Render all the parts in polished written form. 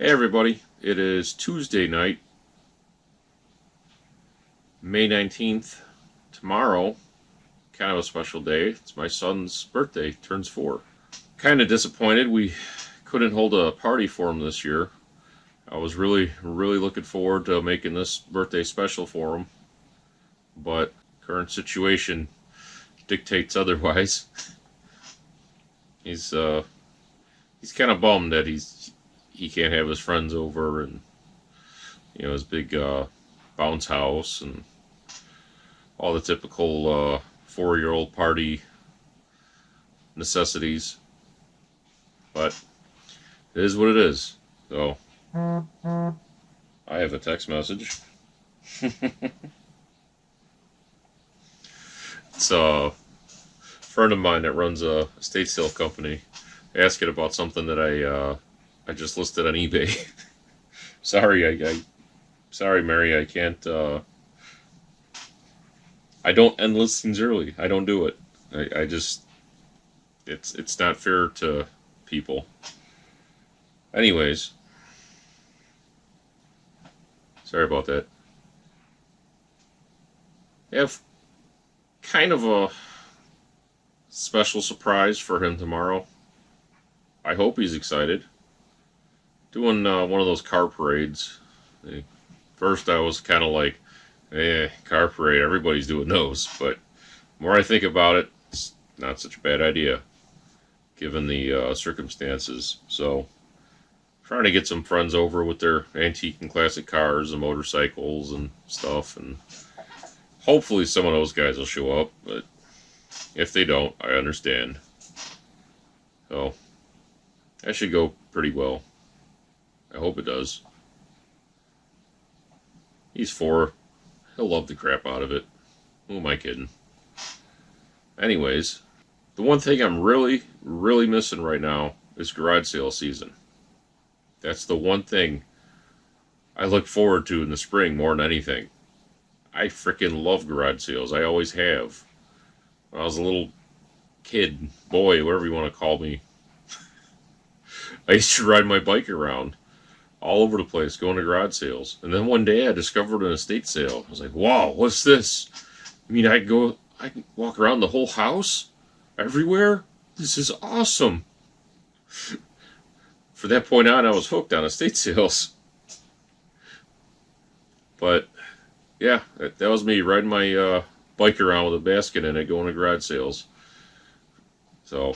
Hey everybody, it is Tuesday night, May 19th. Tomorrow, kind of a special day. It's my son's birthday, turns 4. Kind of disappointed we couldn't hold a party for him this year. I was really looking forward to making this birthday special for him, but current situation dictates otherwise. He's kind of bummed that he can't have his friends over and his big bounce house and all the typical 4-year-old party necessities. But it is what it is. So I have a text message. It's a friend of mine that runs a estate sale company asking about something that I just listed on eBay. Sorry, Mary, I can't. I don't end listings early. I don't do it. I just it's not fair to people. Anyways, sorry about that. I have kind of a special surprise for him tomorrow. I hope he's excited. Doing one of those car parades. First, I was kind of like, car parade, everybody's doing those. But the more I think about it, it's not such a bad idea, given the circumstances. So, trying to get some friends over with their antique and classic cars and motorcycles and stuff. And hopefully some of those guys will show up. But if they don't, I understand. So, that should go pretty well. I hope it does. He's 4. He'll love the crap out of it. Who am I kidding? Anyways, the one thing I'm really missing right now is garage sale season. That's the one thing I look forward to in the spring more than anything. I freaking love garage sales. I always have. When I was a little kid, boy, whatever you want to call me, I used to ride my bike around all over the place, going to garage sales. And then one day I discovered an estate sale. I was like, wow, what's this? I mean, I can walk around the whole house? Everywhere? This is awesome. From that point on, I was hooked on estate sales. But, yeah, that was me riding my bike around with a basket in it, going to garage sales. So,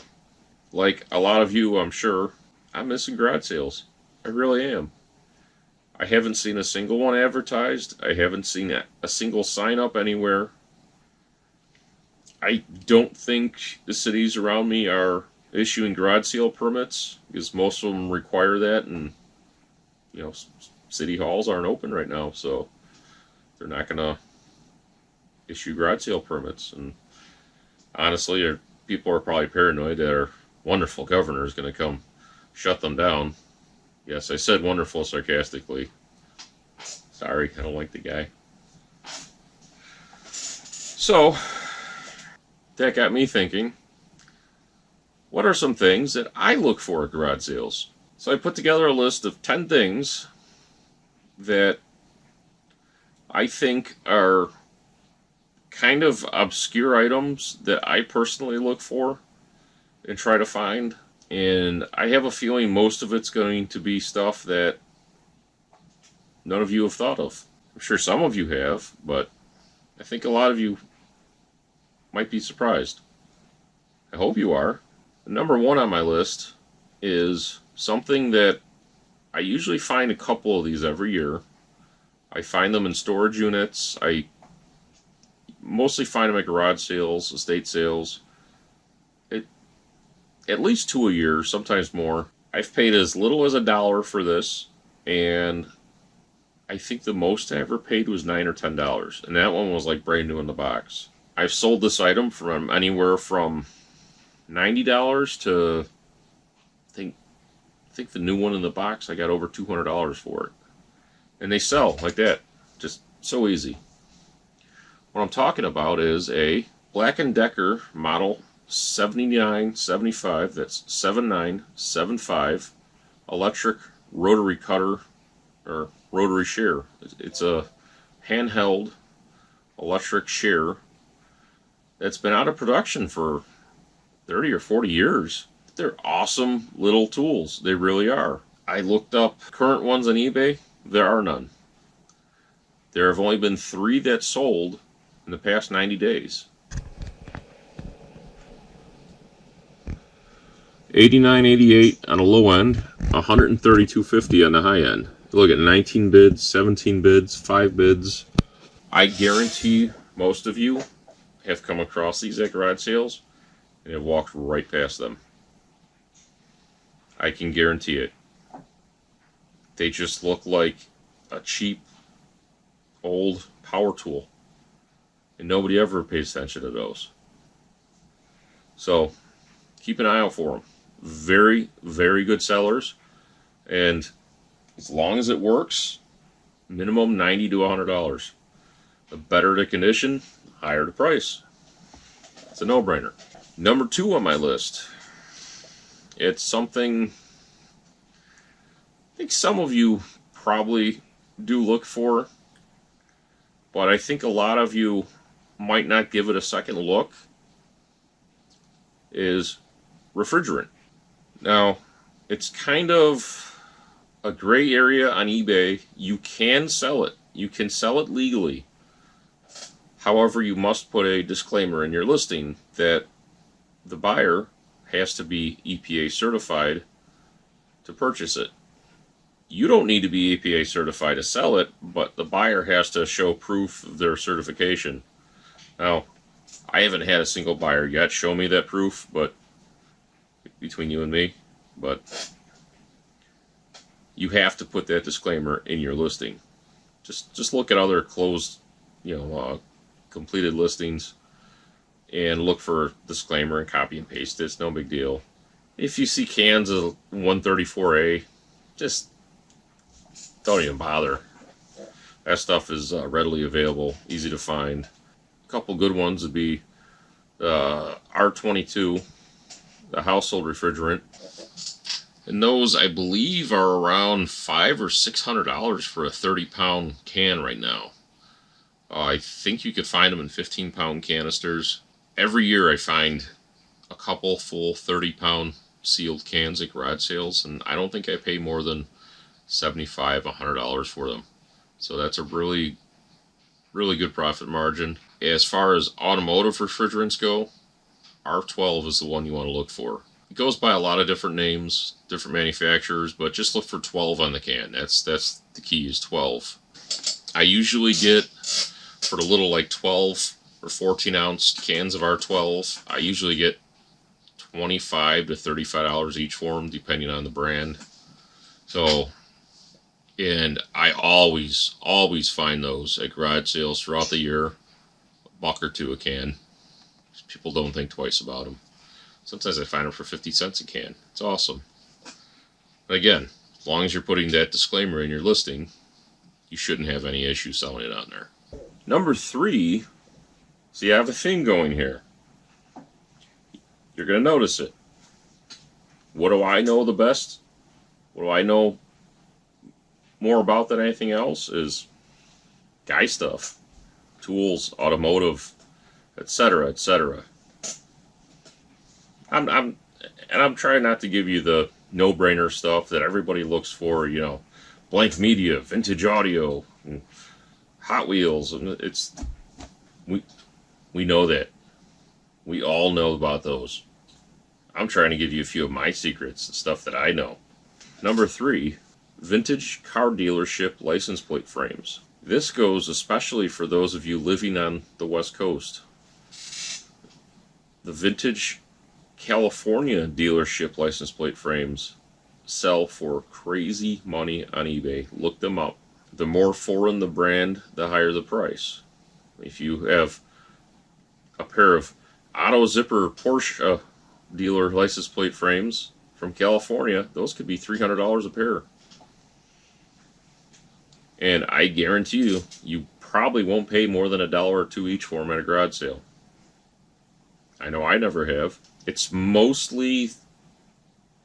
like a lot of you, I'm sure, I'm missing garage sales. I really am. I haven't seen a single one advertised. I haven't seen a single sign up anywhere. I don't think the cities around me are issuing garage sale permits because most of them require that, and city halls aren't open right now, so they're not gonna issue garage sale permits. And honestly, people are probably paranoid that our wonderful governor is going to come shut them down. Yes, I said wonderful sarcastically. Sorry, I don't like the guy. So, that got me thinking, what are some things that I look for at garage sales? So I put together a list of 10 things that I think are kind of obscure items that I personally look for and try to find. And I have a feeling most of it's going to be stuff that none of you have thought of. I'm sure some of you have, but I think a lot of you might be surprised. I hope you are. Number 1 on my list is something that I usually find a couple of these every year. I find them in storage units. I mostly find them at garage sales, estate sales. At least 2 a year, sometimes more. I've paid as little as $1 for this, and I think the most I ever paid was $9 or $10, and that one was like brand new in the box. I've sold this item from anywhere from $90 to I think the new one in the box I got over $200 for it, and they sell like that, just so easy. What I'm talking about is a Black & Decker model 7975, that's 7975, electric rotary cutter or rotary shear. It's a handheld electric shear that's been out of production for 30 or 40 years. They're awesome little tools. They really are. I looked up current ones on eBay. There are none. There have only been 3 that sold in the past 90 days. $89.88 on a low end, $132.50 on the high end. Look at 19 bids, 17 bids, 5 bids. I guarantee most of you have come across these at garage sales and have walked right past them. I can guarantee it. They just look like a cheap old power tool, and nobody ever pays attention to those. So keep an eye out for them. Very, very good sellers, and as long as it works, minimum $90 to $100. The better the condition, higher the price. It's a no-brainer. Number 2 on my list. It's something I think some of you probably do look for, but I think a lot of you might not give it a second look, is refrigerant. Now, it's kind of a gray area on eBay. You can sell it. You can sell it legally. However, you must put a disclaimer in your listing that the buyer has to be EPA certified to purchase it. You don't need to be EPA certified to sell it, but the buyer has to show proof of their certification. Now, I haven't had a single buyer yet show me that proof, but between you and me, but you have to put that disclaimer in your listing. Just look at other closed, completed listings and look for disclaimer and copy and paste it. It's no big deal. If you see cans of 134A, just don't even bother. That stuff is readily available, easy to find. A couple good ones would be R22, the household refrigerant. And those, I believe, are around $500 or $600 for a 30-pound can right now. I think you could find them in 15-pound canisters. Every year I find a couple full 30-pound sealed cans at garage sales, and I don't think I pay more than $75, $100 for them. So that's a really, really good profit margin. As far as automotive refrigerants go, R12 is the one you want to look for. It goes by a lot of different names, different manufacturers, but just look for 12 on the can. That's the key, is 12. I usually get, for the little like 12 or 14 ounce cans of R12, I usually get $25 to $35 each for them, depending on the brand. So, and I always find those at garage sales throughout the year, $1 or $2 a can. People don't think twice about them. Sometimes I find them for 50 cents a can. It's awesome. But again, as long as you're putting that disclaimer in your listing, you shouldn't have any issue selling it on there. Number 3, see, I have a theme going here. You're going to notice it. What do I know the best? What do I know more about than anything else is guy stuff, tools, automotive, etc., etc. I'm trying not to give you the no-brainer stuff that everybody looks for, Blank Media, Vintage Audio, Hot Wheels, and we know that. We all know about those. I'm trying to give you a few of my secrets, the stuff that I know. Number 3, vintage car dealership license plate frames. This goes especially for those of you living on the West Coast. The vintage California dealership license plate frames sell for crazy money on eBay. Look them up. The more foreign the brand, the higher the price. If you have a pair of Auto Zipper Porsche dealer license plate frames from California, those could be $300 a pair. And I guarantee you, you probably won't pay more than $1 or $2 each for them at a garage sale. I know I never have. It's mostly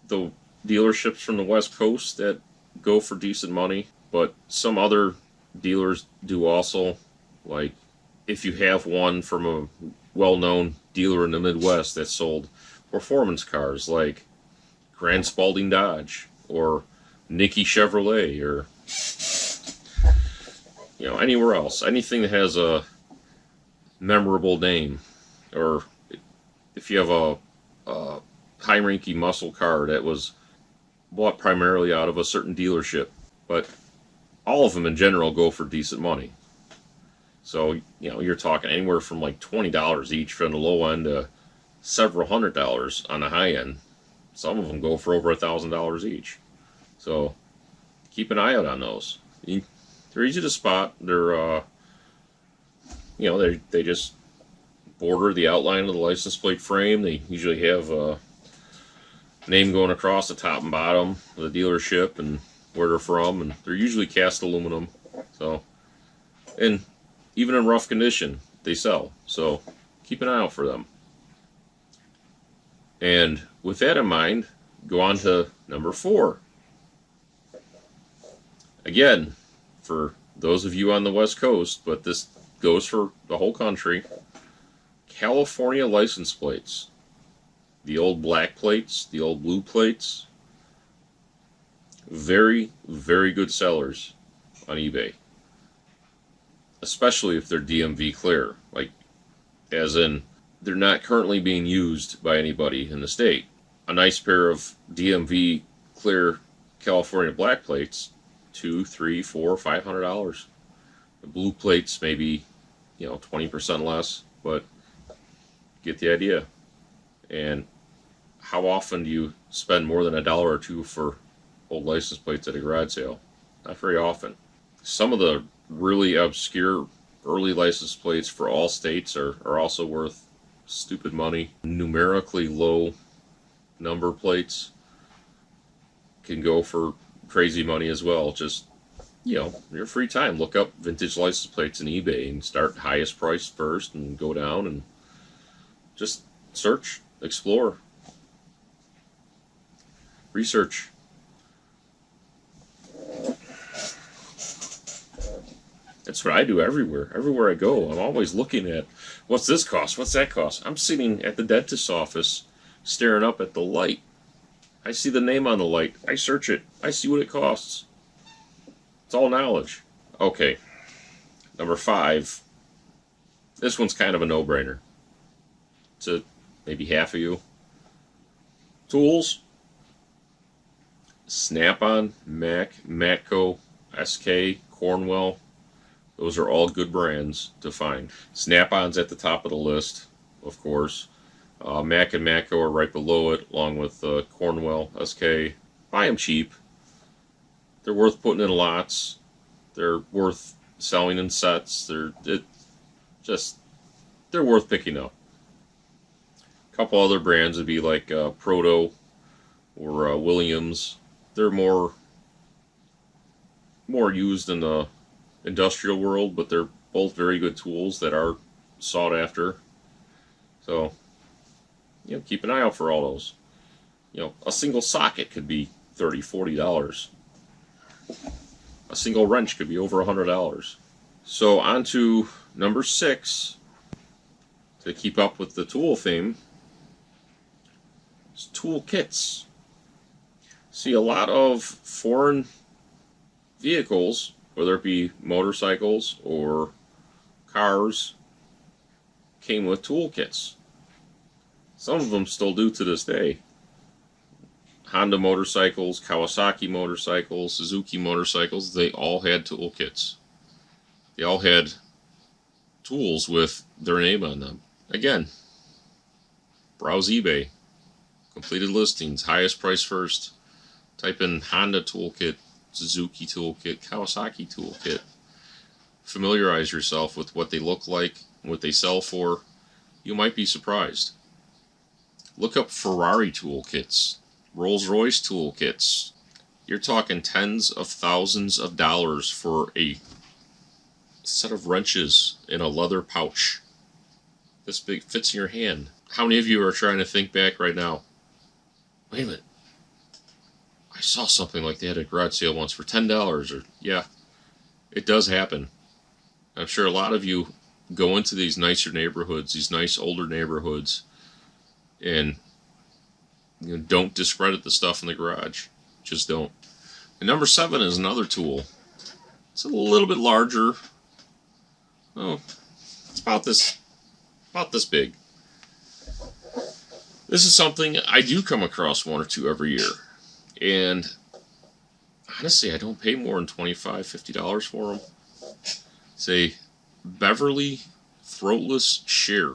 the dealerships from the West Coast that go for decent money, but some other dealers do also. Like, if you have one from a well-known dealer in the Midwest that sold performance cars, like Grand Spalding Dodge or Nicky Chevrolet, or anywhere else, anything that has a memorable name, or if you have a Heinrich muscle car that was bought primarily out of a certain dealership, but all of them in general go for decent money. So, you're talking anywhere from like $20 each from the low end to several $100s on the high end. Some of them go for over $1,000 each. So, keep an eye out on those. They're easy to spot. They're, they just border the outline of the license plate frame. They usually have a name going across the top and bottom of the dealership and where they're from, and they're usually cast aluminum. So, and even in rough condition, they sell. So, keep an eye out for them. And with that in mind, go on to number 4. Again, for those of you on the West Coast, but this goes for the whole country, California license plates. The old black plates, the old blue plates. Very, very good sellers on eBay. Especially if they're DMV clear. Like, as in, they're not currently being used by anybody in the state. A nice pair of DMV clear California black plates, $200, $300, $400, $500. The blue plates maybe 20% less, but get the idea. And how often do you spend more than $1 or $2 for old license plates at a garage sale? Not very often. Some of the really obscure early license plates for all states are also worth stupid money. Numerically low number plates can go for crazy money as well. Just, your free time, look up vintage license plates on eBay and start highest price first and go down and just search, explore, research. That's what I do everywhere. Everywhere I go, I'm always looking at, what's this cost? What's that cost? I'm sitting at the dentist's office staring up at the light. I see the name on the light. I search it. I see what it costs. It's all knowledge. Okay. Number 5. This one's kind of a no-brainer. To maybe half of you. Tools. Snap-on, Mac, Matco, SK, Cornwell. Those are all good brands to find. Snap-on's at the top of the list, of course. Mac and Matco are right below it, along with Cornwell, SK. Buy them cheap. They're worth putting in lots. They're worth selling in sets. They're worth picking up. A couple other brands would be like Proto or Williams. They're more used in the industrial world, but they're both very good tools that are sought after. So, keep an eye out for all those. A single socket could be $30, $40. A single wrench could be over $100. So on to number 6. To keep up with the tool theme, it's tool kits. See, a lot of foreign vehicles, whether it be motorcycles or cars, came with tool kits. Some of them still do to this day. Honda motorcycles, Kawasaki motorcycles, Suzuki motorcycles, they all had tool kits. They all had tools with their name on them. Again, browse eBay. Completed listings, highest price first. Type in Honda toolkit, Suzuki toolkit, Kawasaki toolkit. Familiarize yourself with what they look like, what they sell for. You might be surprised. Look up Ferrari toolkits, Rolls-Royce toolkits. You're talking tens of thousands of dollars for a set of wrenches in a leather pouch. This big, fits in your hand. How many of you are trying to think back right now? Wait a minute. I saw something like that at a garage sale once for $10. Or yeah, it does happen. I'm sure a lot of you go into these nicer neighborhoods, these nice older neighborhoods, and don't discredit the stuff in the garage. Just don't. And number 7 is another tool. It's a little bit larger. Oh, it's about this big. This is something I do come across 1 or 2 every year. And honestly, I don't pay more than $25, $50 for them. It's a Beverly throatless shear.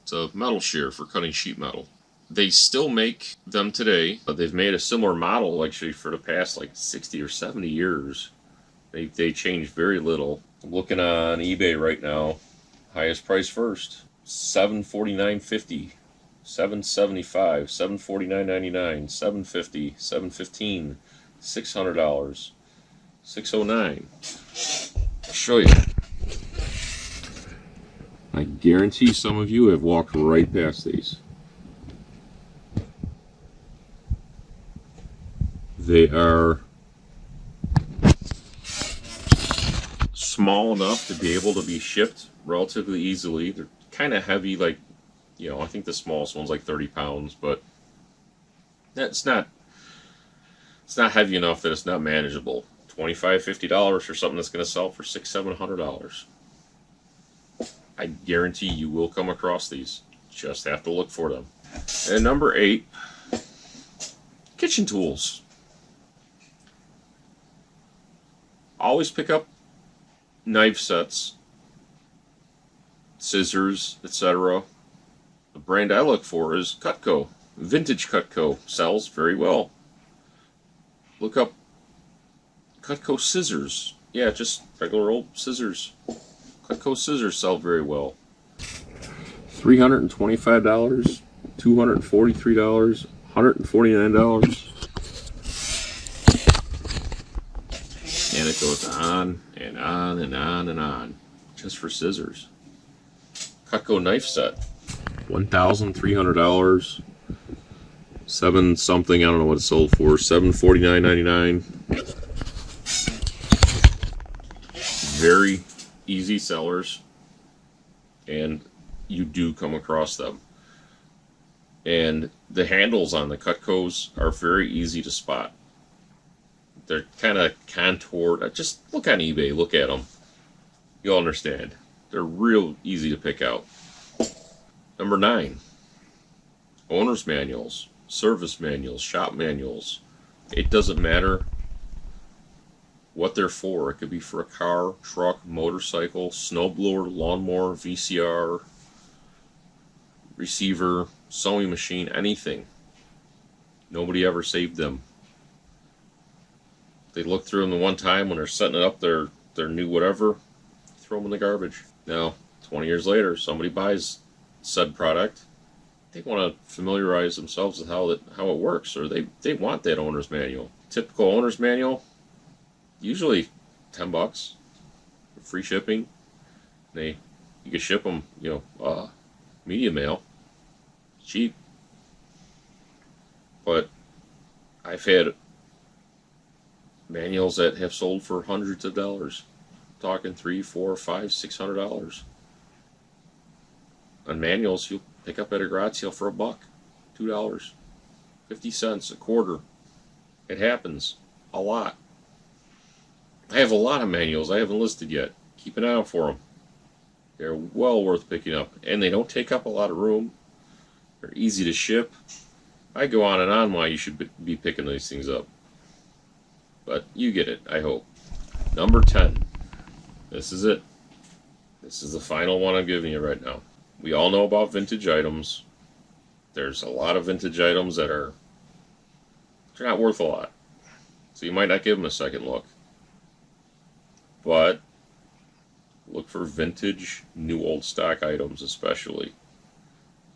It's a metal shear for cutting sheet metal. They still make them today. They've made a similar model actually for the past like 60 or 70 years. They changed very little. I'm looking on eBay right now. Highest price first, $749.50, $775, $749.99, $750, $715, $600, $609. I'll show you. I guarantee some of you have walked right past these. They are small enough to be able to be shipped relatively easily. They're kind of heavy, like, I think the smallest one's like 30 pounds, but it's not heavy enough that it's not manageable. $25, $50 for something that's going to sell for $600, $700. I guarantee you will come across these. Just have to look for them. And number 8, kitchen tools. Always pick up knife sets, scissors, etc. The brand I look for is Cutco. Vintage Cutco sells very well. Look up Cutco scissors. Yeah, just regular old scissors. Cutco scissors sell very well. $325, $243, $149. And it goes on and on and on and on, just for scissors. Cutco knife set, $1,300, 7 something. I don't know what it sold for. $749.99. Very easy sellers, and you do come across them. And the handles on the Cutcos are very easy to spot. They're kind of contoured. Just look on eBay, look at them. You'll understand. They're real easy to pick out. Number 9, owner's manuals, service manuals, shop manuals. It doesn't matter what they're for. It could be for a car, truck, motorcycle, snowblower, lawnmower, VCR, receiver, sewing machine, anything. Nobody ever saved them. They look through them the one time when they're setting up their new whatever, throw them in the garbage. Now, 20 years later, somebody buys said product. They want to familiarize themselves with how it works, or they want that owner's manual. Typical owner's manual, usually $10, free shipping. You can ship them, media mail, cheap. But I've had manuals that have sold for hundreds of dollars, talking $300, $400, $500, $600. On manuals you'll pick up at a garage sale for $1, $2, 50 cents, a quarter. It happens a lot. I have a lot of manuals I haven't listed yet. Keep an eye out for them. They're well worth picking up, and they don't take up a lot of room. They're easy to ship. I go on and on why you should be picking these things up. But you get it, I hope. Number 10. This is it. This is the final one I'm giving you right now. We all know about vintage items. There's a lot of vintage items they're not worth a lot. So you might not give them a second look. But look for vintage, new old stock items especially.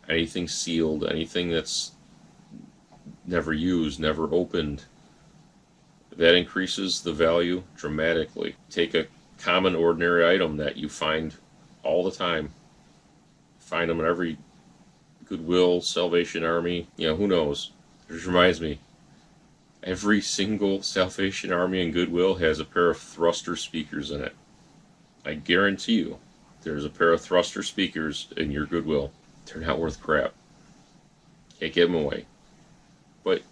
Anything sealed, anything that's never used, never opened. That increases the value dramatically. Take a common, ordinary item that you find all the time. Find them in every Goodwill, Salvation Army, who knows. It just reminds me, Every single Salvation Army and Goodwill has a pair of thruster speakers in it. I guarantee you, there's a pair of thruster speakers in your Goodwill. They're not worth crap. Can't give them away. But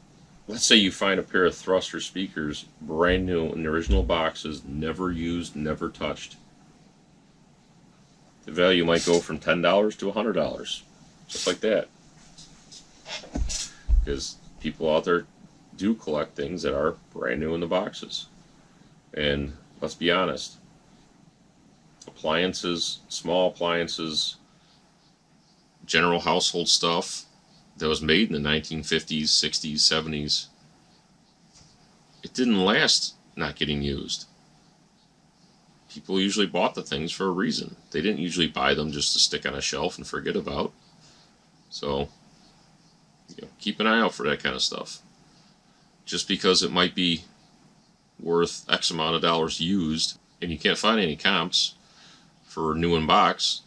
let's say you find a pair of thruster speakers, brand new in the original boxes, never used, never touched. The value might go from $10 to $100, just like that. Because people out there do collect things that are brand new in the boxes. And let's be honest, appliances, small appliances, general household stuff that was made in the 1950s, 60s, 70s, it didn't last not getting used. People usually bought the things for a reason. They didn't usually buy them just to stick on a shelf and forget about. So, keep an eye out for that kind of stuff. Just because it might be worth X amount of dollars used, and you can't find any comps for new in box,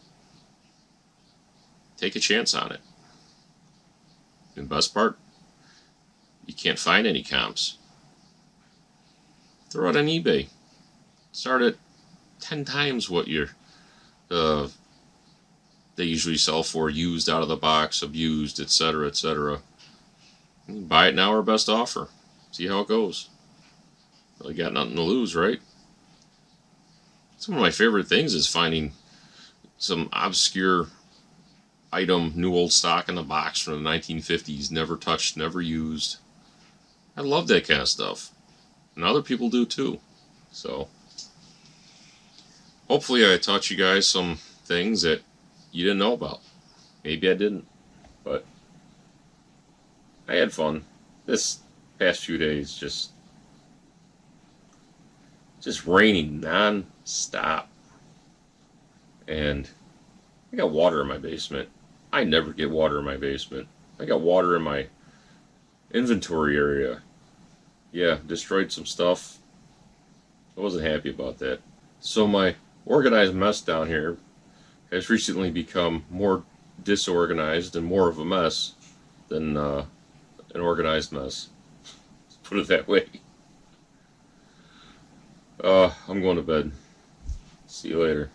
take a chance on it. And the best part, you can't find any comps. Throw it on eBay. Start at 10 times what they usually sell for, used out of the box, abused, etc., etc. Buy it now or best offer. See how it goes. Really got nothing to lose, right? Some of my favorite things is finding some obscure item, new old stock in the box from the 1950s, never touched, never used. I love that kind of stuff. And other people do too. So, hopefully I taught you guys some things that you didn't know about. Maybe I didn't, but I had fun. This past few days just raining non-stop. And I got water in my basement. I never get water in my basement. I got water in my inventory area. Yeah, destroyed some stuff. I wasn't happy about that. So my organized mess down here has recently become more disorganized and more of a mess than an organized mess. Let's put it that way. I'm going to bed. See you later.